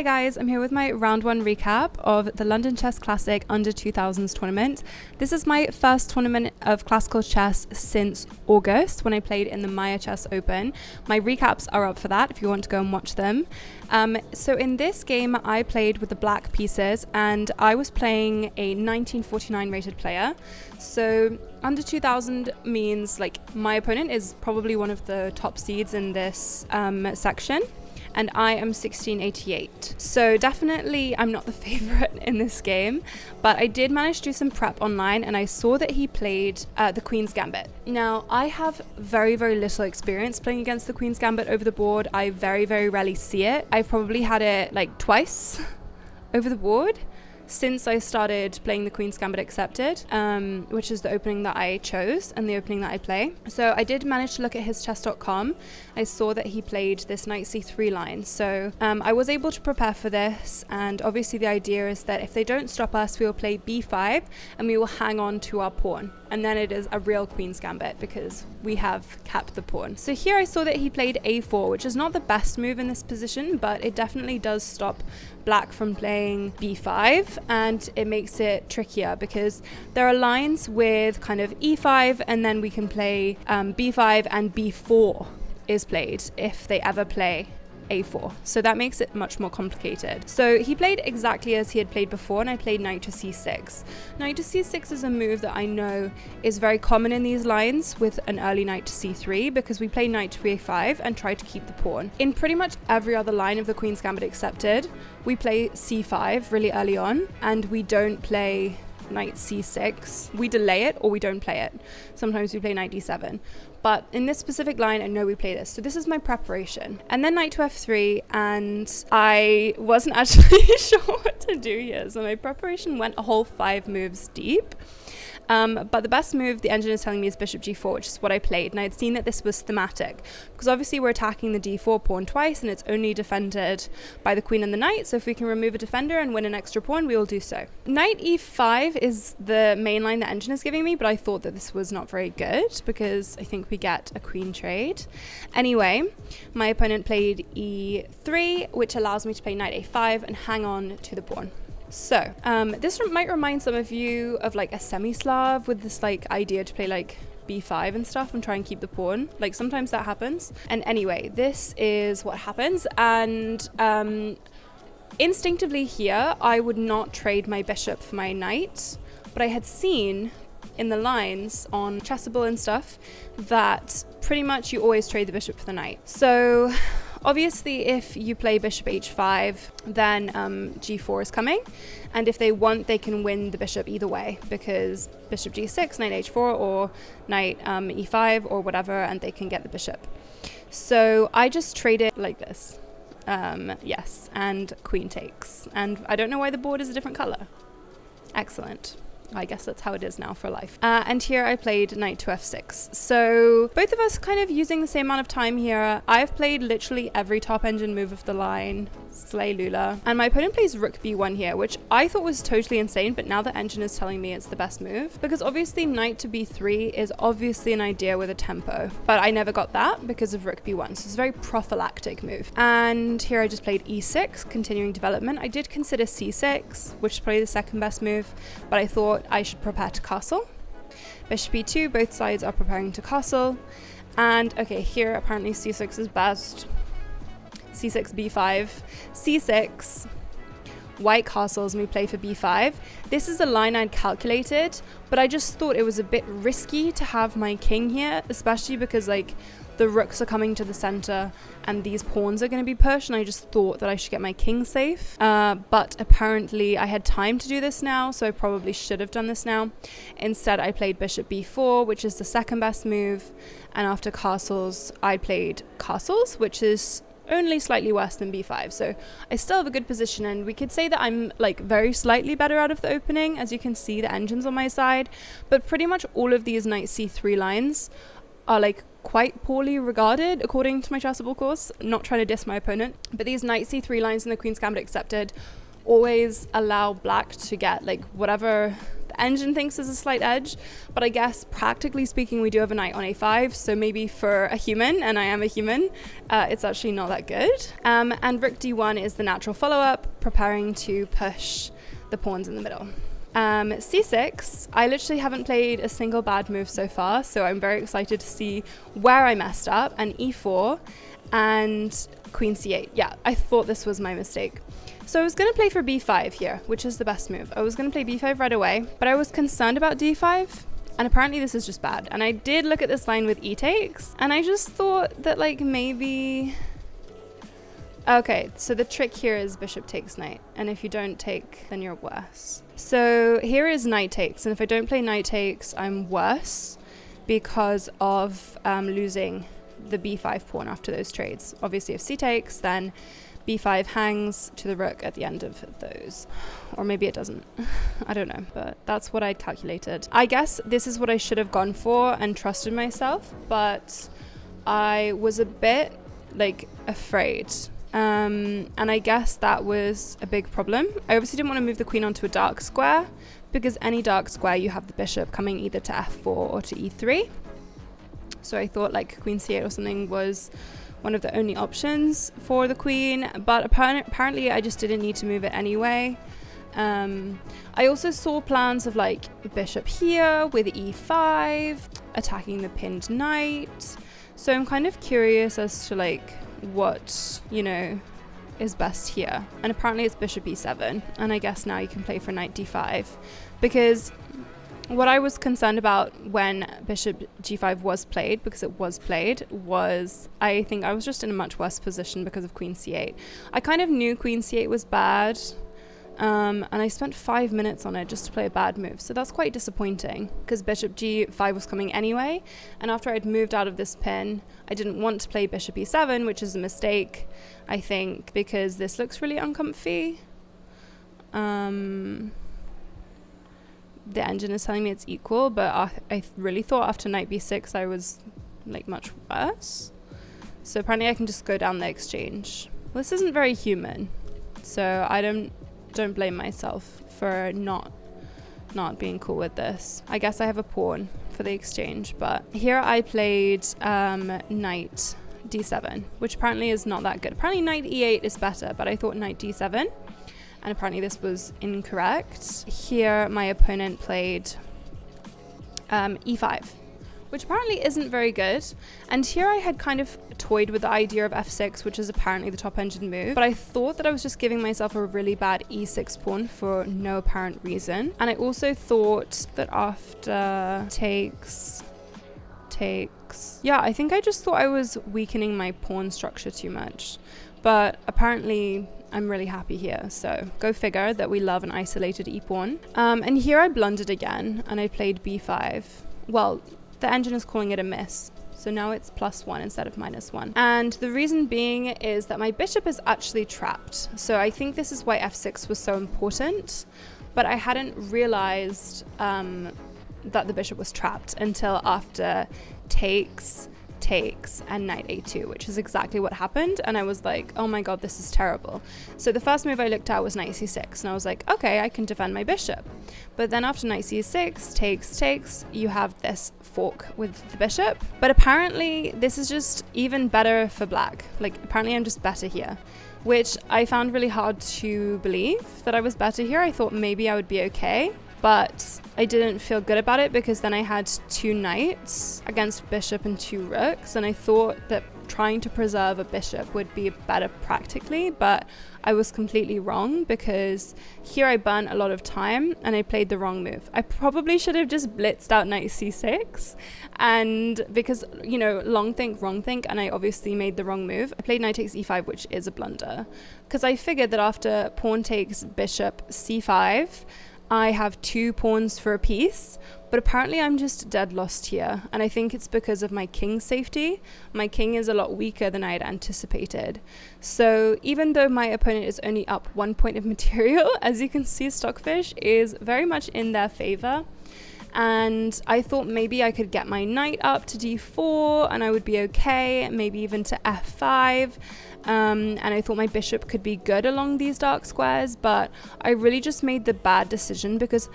guys, I'm here with my round 1 recap of the London Chess Classic Under 2000s tournament. This is my first tournament of classical chess since August when I played in the Maya Chess Open. My recaps are up for that if you want to go and watch them. So in this game I played with the black pieces and I was playing a 1949 rated player. So under 2000 means like my opponent is probably one of the top seeds in this section. And I am 1688. So definitely I'm not the favorite in this game, but I did manage to do some prep online and I saw that he played the Queen's Gambit. Now, I have very, very little experience playing against the Queen's Gambit over the board. I very, very rarely see it. I've probably had it like twice over the board since I started playing the Queen's Gambit Accepted, which is the opening that I chose and the opening that I play. So I did manage to look at his chess.com. I saw that he played this knight c3 line. So I was able to prepare for this, and obviously the idea is that if they don't stop us, we will play b5 and we will hang on to our pawn. And then it is a real Queen's Gambit because we have capped the pawn. So here I saw that he played a4, which is not the best move in this position, but it definitely does stop black from playing b5, and it makes it trickier because there are lines with kind of e5 and then we can play b5 and b4 is played if they ever play a4. So that makes it much more complicated. So he played exactly as he had played before, and I played knight to c6. Knight to c6 is a move that I know is very common in these lines with an early knight to c3 because we play knight to a5 and try to keep the pawn. In pretty much every other line of the Queen's Gambit Accepted, we play c5 really early on and we don't play knight c6. We delay it or we don't play it. Sometimes we play knight d7. But in this specific line, I know we play this. So this is my preparation. And then knight to f3, and I wasn't actually sure what to do here. So my preparation went a whole 5 moves deep. But the best move the engine is telling me is bishop g4, which is what I played. And I'd seen that this was thematic because obviously we're attacking the d4 pawn twice and it's only defended by the queen and the knight. So if we can remove a defender and win an extra pawn, we will do so. Knight e5 is the main line the engine is giving me, but I thought that this was not very good because I think we get a queen trade. Anyway, my opponent played e3, which allows me to play knight a5 and hang on to the pawn. So this might remind some of you of like a semi-Slav with this like idea to play like b5 and stuff and try and keep the pawn. Like sometimes that happens. And anyway, this is what happens. And instinctively here, I would not trade my bishop for my knight, but I had seen in the lines on Chessable and stuff that pretty much you always trade the bishop for the knight. So obviously, if you play bishop h5, then g4 is coming. And if they want, they can win the bishop either way because bishop g6, knight h4, or knight e5 or whatever, and they can get the bishop. So I just trade it like this. Yes, and queen takes. And I don't know why the board is a different color. Excellent. I guess that's how it is now for life. And here I played knight to f6. So both of us kind of using the same amount of time here. I've played literally every top engine move of the line. Slay Lula. And my opponent plays rook b1 here, which I thought was totally insane, but now the engine is telling me it's the best move. Because obviously knight to b3 is obviously an idea with a tempo. But I never got that because of rook b1. So it's a very prophylactic move. And here I just played e6, continuing development. I did consider c6, which is probably the second best move, but I thought I should prepare to castle. Bishop e2, both sides are preparing to castle. And okay, here apparently c6 is best. c6, b5, c6, white castles, and we play for b5. This is a line I'd calculated, but I just thought it was a bit risky to have my king here, especially because like the rooks are coming to the center and these pawns are going to be pushed, and I just thought that I should get my king safe. But apparently I had time to do this now, so I probably should have done this now. Instead, I played bishop b4, which is the second best move, and after castles, I played castles, which is only slightly worse than b5. So I still have a good position, and we could say that I'm like very slightly better out of the opening. As you can see, the engine's on my side, but pretty much all of these knight c3 lines are like quite poorly regarded according to my Chessable course. Not trying to diss my opponent, but these knight c3 lines in the Queen's Gambit Accepted always allow black to get like whatever the the engine thinks there's a slight edge, but I guess practically speaking we do have a knight on a5, so maybe for a human, and I am a human, it's actually not that good. And rook d1 is the natural follow-up, preparing to push the pawns in the middle. c6, I literally haven't played a single bad move so far, so I'm very excited to see where I messed up. And e4 and queen c8. Yeah, I thought this was my mistake. So I was going to play for b5 here, which is the best move. I was going to play b5 right away, but I was concerned about d5, and apparently this is just bad. And I did look at this line with e takes, and I just thought that like maybe... Okay, so the trick here is bishop takes knight, and if you don't take, then you're worse. So here is knight takes, and if I don't play knight takes, I'm worse because of losing the b5 pawn after those trades. Obviously, if c takes, then b5 hangs to the rook at the end of those. Or maybe it doesn't. I don't know, but that's what I'd calculated. I guess this is what I should have gone for and trusted myself, but I was a bit like afraid. And I guess that was a big problem. I obviously didn't want to move the queen onto a dark square, because any dark square you have the bishop coming either to f4 or to e3. So I thought like queen c8 or something was one of the only options for the queen, but apparently I just didn't need to move it anyway. I also saw plans of like bishop here with e5, attacking the pinned knight. So I'm kind of curious as to like what, you know, is best here. And apparently it's bishop e7, and I guess now you can play for knight d5, because what I was concerned about when bishop g5 was played, because it was played, was I think I was just in a much worse position because of queen c8. I kind of knew queen c8 was bad, and I spent 5 minutes on it just to play a bad move. So that's quite disappointing, because bishop g5 was coming anyway, and after I'd moved out of this pin, I didn't want to play bishop e7, which is a mistake, I think, because this looks really uncomfy. The engine is telling me it's equal, but I really thought after knight b6 I was like much worse. So apparently I can just go down the exchange. Well, this isn't very human, so I don't blame myself for not being cool with this. I guess I have a pawn for the exchange, but here I played knight d7, which apparently is not that good. Apparently knight e8 is better, but I thought knight d7, and apparently this was incorrect. Here my opponent played e5, which apparently isn't very good. And here I had kind of toyed with the idea of f6, which is apparently the top engine move, but I thought that I was just giving myself a really bad e6 pawn for no apparent reason. And I also thought that after takes, yeah, I think I just thought I was weakening my pawn structure too much, but apparently I'm really happy here. So go figure that we love an isolated e-pawn. And here I blundered again, and I played b5. Well, the engine is calling it a miss, so now it's +1 instead of -1. And the reason being is that my bishop is actually trapped. So I think this is why f6 was so important, but I hadn't realized that the bishop was trapped until after takes, and knight a2, which is exactly what happened. And I was like, oh my god, this is terrible. So the first move I looked at was knight c6, and I was like, okay, I can defend my bishop. But then after knight c6, takes, you have this fork with the bishop. But apparently this is just even better for black. Like, apparently I'm just better here, which I found really hard to believe that I was better here. I thought maybe I would be okay, but I didn't feel good about it, because then I had 2 knights against bishop and 2 rooks, and I thought that trying to preserve a bishop would be better practically, but I was completely wrong, because here I burnt a lot of time and I played the wrong move. I probably should have just blitzed out knight c6, and because, you know, long think, wrong think, and I obviously made the wrong move. I played knight takes e5, which is a blunder, because I figured that after pawn takes bishop c5, I have 2 pawns for a piece, but apparently I'm just dead lost here, and I think it's because of my king's safety. My king is a lot weaker than I had anticipated. So even though my opponent is only up 1 point of material, as you can see, Stockfish is very much in their favor. And I thought maybe I could get my knight up to d4 and I would be okay, maybe even to f5. And I thought my bishop could be good along these dark squares, but I really just made the bad decision, because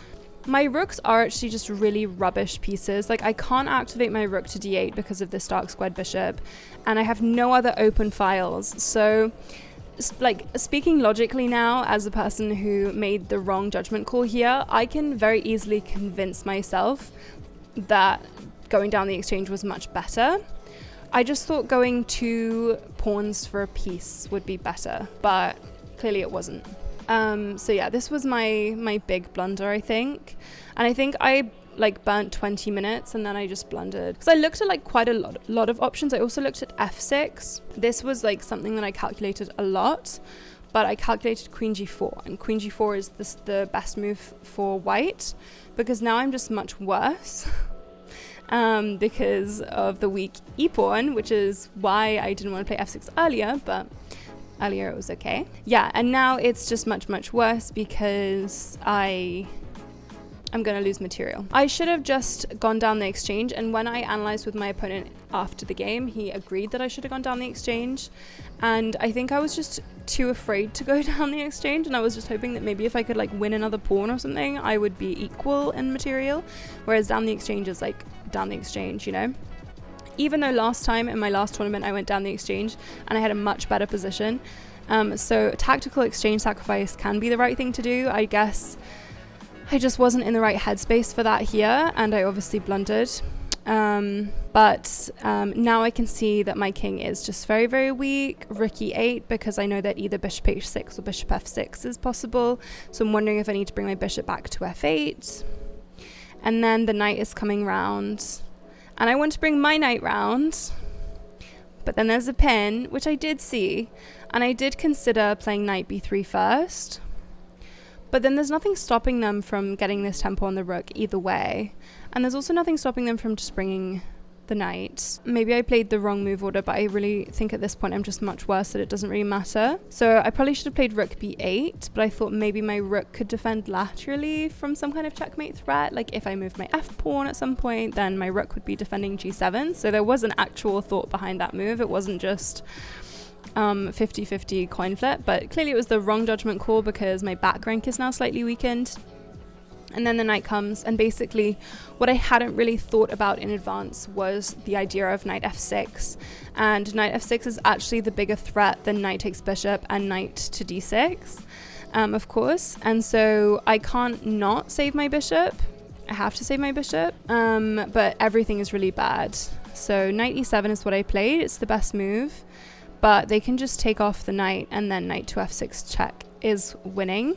My rooks are actually just really rubbish pieces. Like, I can't activate my rook to d8 because of this dark squared bishop, and I have no other open files. So, like, speaking logically now, as a person who made the wrong judgment call here, I can very easily convince myself that going down the exchange was much better. I just thought going 2 pawns for a piece would be better, but clearly it wasn't. So yeah, this was my big blunder, I think. And I think I like burnt 20 minutes and then I just blundered. Because I looked at like quite a lot of options. I also looked at f6. This was like something that I calculated a lot, but I calculated queen g4, and queen g4 is the best move for white, because now I'm just much worse. Because of the weak e-pawn, which is why I didn't want to play f6 earlier, but earlier it was okay. Yeah, and now it's just much worse because I'm gonna lose material. I should have just gone down the exchange, and when I analyzed with my opponent after the game, he agreed that I should have gone down the exchange, and I think I was just too afraid to go down the exchange, and I was just hoping that maybe if I could like win another pawn or something, I would be equal in material, whereas down the exchange is like down the exchange, you know? Even though last time in my last tournament I went down the exchange and I had a much better position. So tactical exchange sacrifice can be the right thing to do. I guess I just wasn't in the right headspace for that here, and I obviously blundered. But now I can see that my king is just very weak. Rook e8, because I know that either bishop h6 or bishop f6 is possible. So I'm wondering if I need to bring my bishop back to f8. And then the knight is coming round. And I want to bring my knight round, but then there's a pin, which I did see, and I did consider playing knight b3 first, but then there's nothing stopping them from getting this tempo on the rook either way, and there's also nothing stopping them from just bringing the knight. Maybe I played the wrong move order, but I really think at this point I'm just much worse that it doesn't really matter. So I probably should have played rook b8, but I thought maybe my rook could defend laterally from some kind of checkmate threat. Like if I moved my f pawn at some point, then my rook would be defending g7. So there was an actual thought behind that move. It wasn't just 50-50 coin flip, but clearly it was the wrong judgment call because my back rank is now slightly weakened. And then the knight comes, and basically what I hadn't really thought about in advance was the idea of knight f6. And knight f6 is actually the bigger threat than knight takes bishop and knight to d6, of course. And so I can't not save my bishop. I have to save my bishop, but everything is really bad. So knight e7 is what I played. It's the best move, but they can just take off the knight, and then knight to f6 check is winning.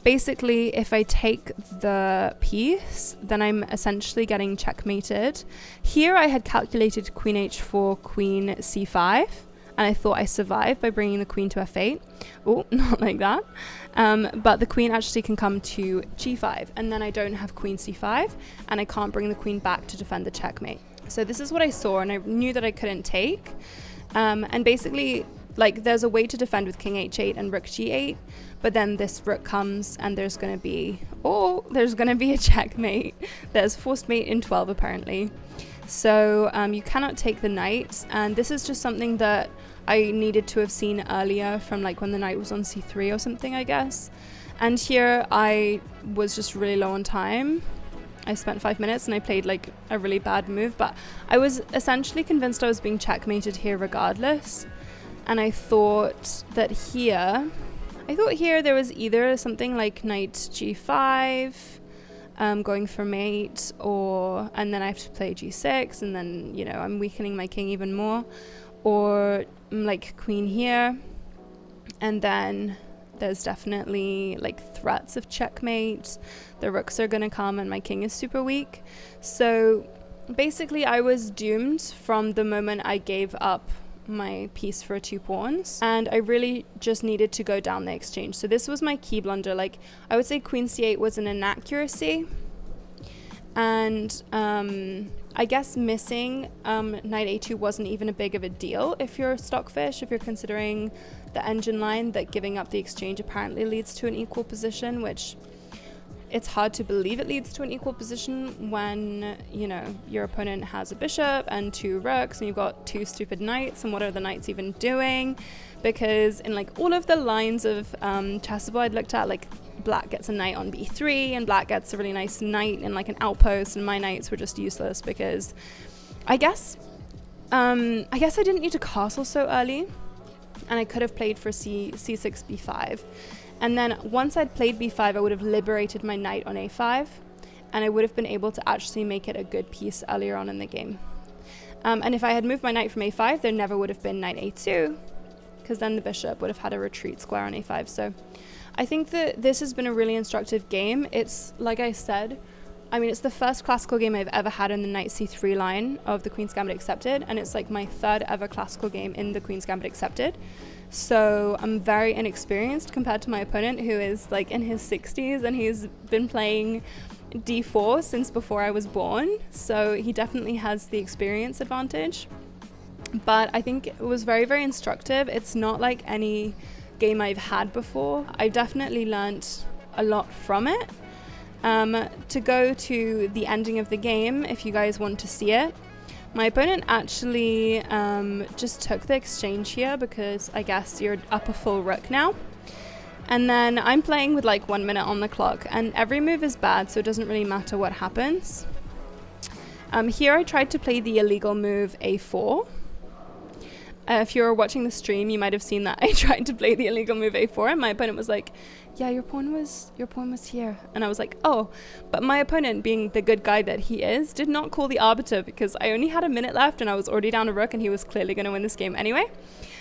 Basically, if I take the piece, then I'm essentially getting checkmated. Here I had calculated queen h4, queen c5, and I thought I survived by bringing the queen to f8. Oh, not like that. But the queen actually can come to g5, and then I don't have queen c5, and I can't bring the queen back to defend the checkmate. So this is what I saw, and I knew that I couldn't take. And basically, like, there's a way to defend with king h8 and rook g8, but then this rook comes and there's going to be a checkmate. There's forced mate in 12 apparently. So you cannot take the knight, and this is just something that I needed to have seen earlier from like when the knight was on c3 or something, I guess. And here I was just really low on time. I spent 5 minutes and I played like a really bad move, but I was essentially convinced I was being checkmated here regardless. And I thought here there was either something like knight g5, going for mate, and then I have to play g6, and then, you know, I'm weakening my king even more, or like queen here, and then there's definitely like threats of checkmate. The rooks are gonna come and my king is super weak. So basically I was doomed from the moment I gave up my piece for 2 pawns, and I really just needed to go down the exchange. So this was my key blunder. Like, I would say queen c8 was an inaccuracy, and I guess missing knight a2 wasn't even a big of a deal if you're stockfish, if you're considering the engine line that giving up the exchange apparently leads to an equal position, which it's hard to believe it leads to an equal position when, you know, your opponent has a bishop and 2 rooks and you've got 2 stupid knights, and what are the knights even doing? Because in like all of the lines of chessable I'd looked at, like black gets a knight on b3 and black gets a really nice knight in like an outpost, and my knights were just useless because I guess I didn't need to castle so early, and I could have played for c6 b5, and then once I'd played b5 I would have liberated my knight on a5, and I would have been able to actually make it a good piece earlier on in the game. And if I had moved my knight from a5, there never would have been knight a2, because then the bishop would have had a retreat square on a5. So I think that this has been a really instructive game. It's, like I said, I mean, it's the first classical game I've ever had in the knight c3 line of the Queen's Gambit Accepted, and it's like my third ever classical game in the Queen's Gambit Accepted. So I'm very inexperienced compared to my opponent, who is like in his 60s, and he's been playing d4 since before I was born. So he definitely has the experience advantage. But I think it was very, very instructive. It's not like any game I've had before. I definitely learnt a lot from it. To go to the ending of the game, if you guys want to see it, my opponent actually just took the exchange here because I guess you're up a full rook now. And then I'm playing with like 1 minute on the clock, and every move is bad, so it doesn't really matter what happens. Here I tried to play the illegal move a4. If you're watching the stream, you might have seen that I tried to play the illegal move a4, and my opponent was like, yeah, your pawn was here. And I was like, oh, but my opponent, being the good guy that he is, did not call the arbiter because I only had a minute left and I was already down a rook and he was clearly going to win this game anyway.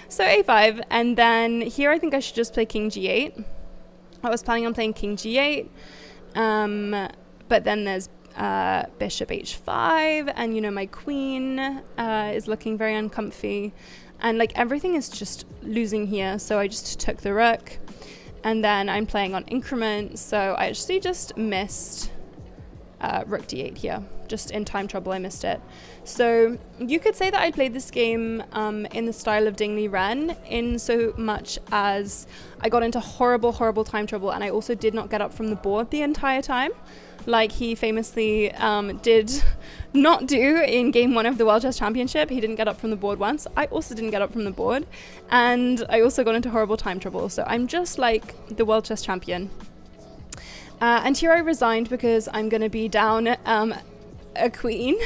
So a5, and then here I think I should just play king g8. I was planning on playing king g8, but then there's bishop h5, and you know, my queen is looking very uncomfy, and like everything is just losing here, so I just took the rook, and then I'm playing on increment, so I actually just missed rook d8 here. Just in time trouble, I missed it. So you could say that I played this game in the style of Dingley Wren, in so much as I got into horrible time trouble, and I also did not get up from the board the entire time, like he famously did not do in game 1 of the World Chess Championship. He didn't get up from the board once. I also didn't get up from the board, and I also got into horrible time trouble. So I'm just like the World Chess Champion. And here I resigned because I'm going to be down a queen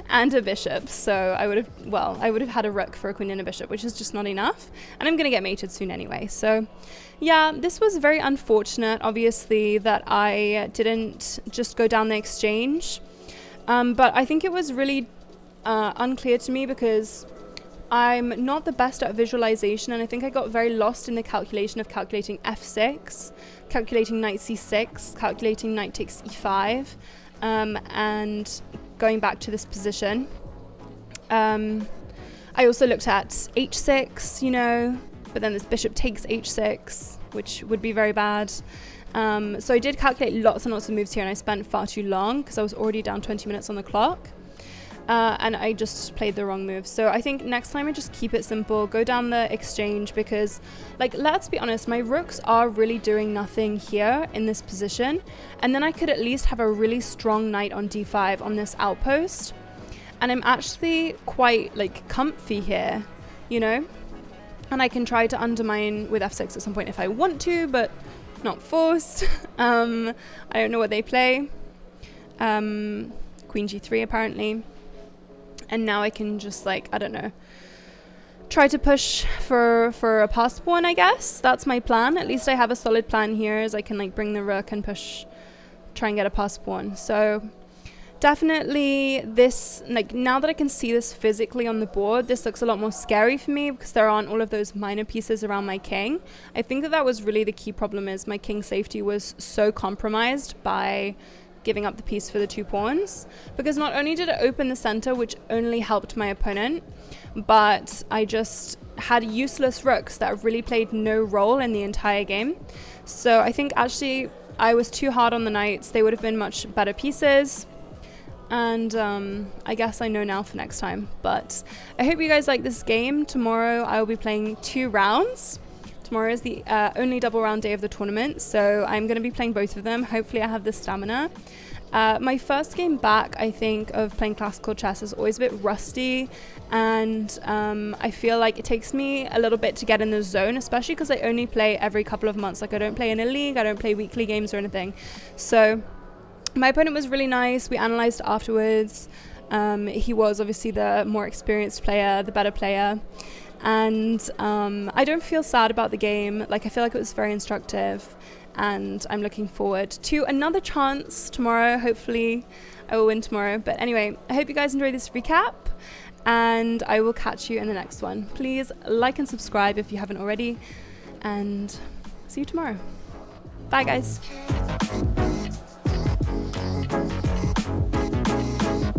and a bishop. So I would have had a rook for a queen and a bishop, which is just not enough. And I'm going to get mated soon anyway. So yeah, this was very unfortunate, obviously, that I didn't just go down the exchange. But I think it was really unclear to me because I'm not the best at visualization, and I think I got very lost in the calculation of calculating f6, calculating knight c6, calculating knight takes e5, and going back to this position. I also looked at h6, you know, but then this bishop takes h6, which would be very bad. So I did calculate lots and lots of moves here, and I spent far too long because I was already down 20 minutes on the clock. And I just played the wrong move. So I think next time I just keep it simple, go down the exchange, because, like, let's be honest, my rooks are really doing nothing here in this position. And then I could at least have a really strong knight on d5 on this outpost. And I'm actually quite, like, comfy here, you know? And I can try to undermine with f6 at some point if I want to, but not forced. I don't know what they play. Queen g3 apparently. And now I can just, like, I don't know, try to push for a passed pawn, I guess. That's my plan. At least I have a solid plan here, as I can, like, bring the rook and push, try and get a passed pawn. So definitely this, like, now that I can see this physically on the board, this looks a lot more scary for me because there aren't all of those minor pieces around my king. I think that was really the key problem, is my king safety was so compromised by giving up the piece for the 2 pawns, because not only did it open the center, which only helped my opponent, but I just had useless rooks that really played no role in the entire game. So I think actually I was too hard on the knights. They would have been much better pieces, and I guess I know now for next time. But I hope you guys like this game. Tomorrow I will be playing 2 rounds. Tomorrow is the only double round day of the tournament, so I'm going to be playing both of them. Hopefully I have the stamina. My first game back, I think, of playing classical chess is always a bit rusty, and I feel like it takes me a little bit to get in the zone, especially because I only play every couple of months. Like, I don't play in a league, I don't play weekly games or anything. So my opponent was really nice. We analysed afterwards. He was obviously the more experienced player, the better player. And I don't feel sad about the game. Like, I feel like it was very instructive, and I'm looking forward to another chance tomorrow. Hopefully I will win tomorrow. But anyway, I hope you guys enjoyed this recap, and I will catch you in the next one. Please like and subscribe if you haven't already, and see you tomorrow. Bye, guys.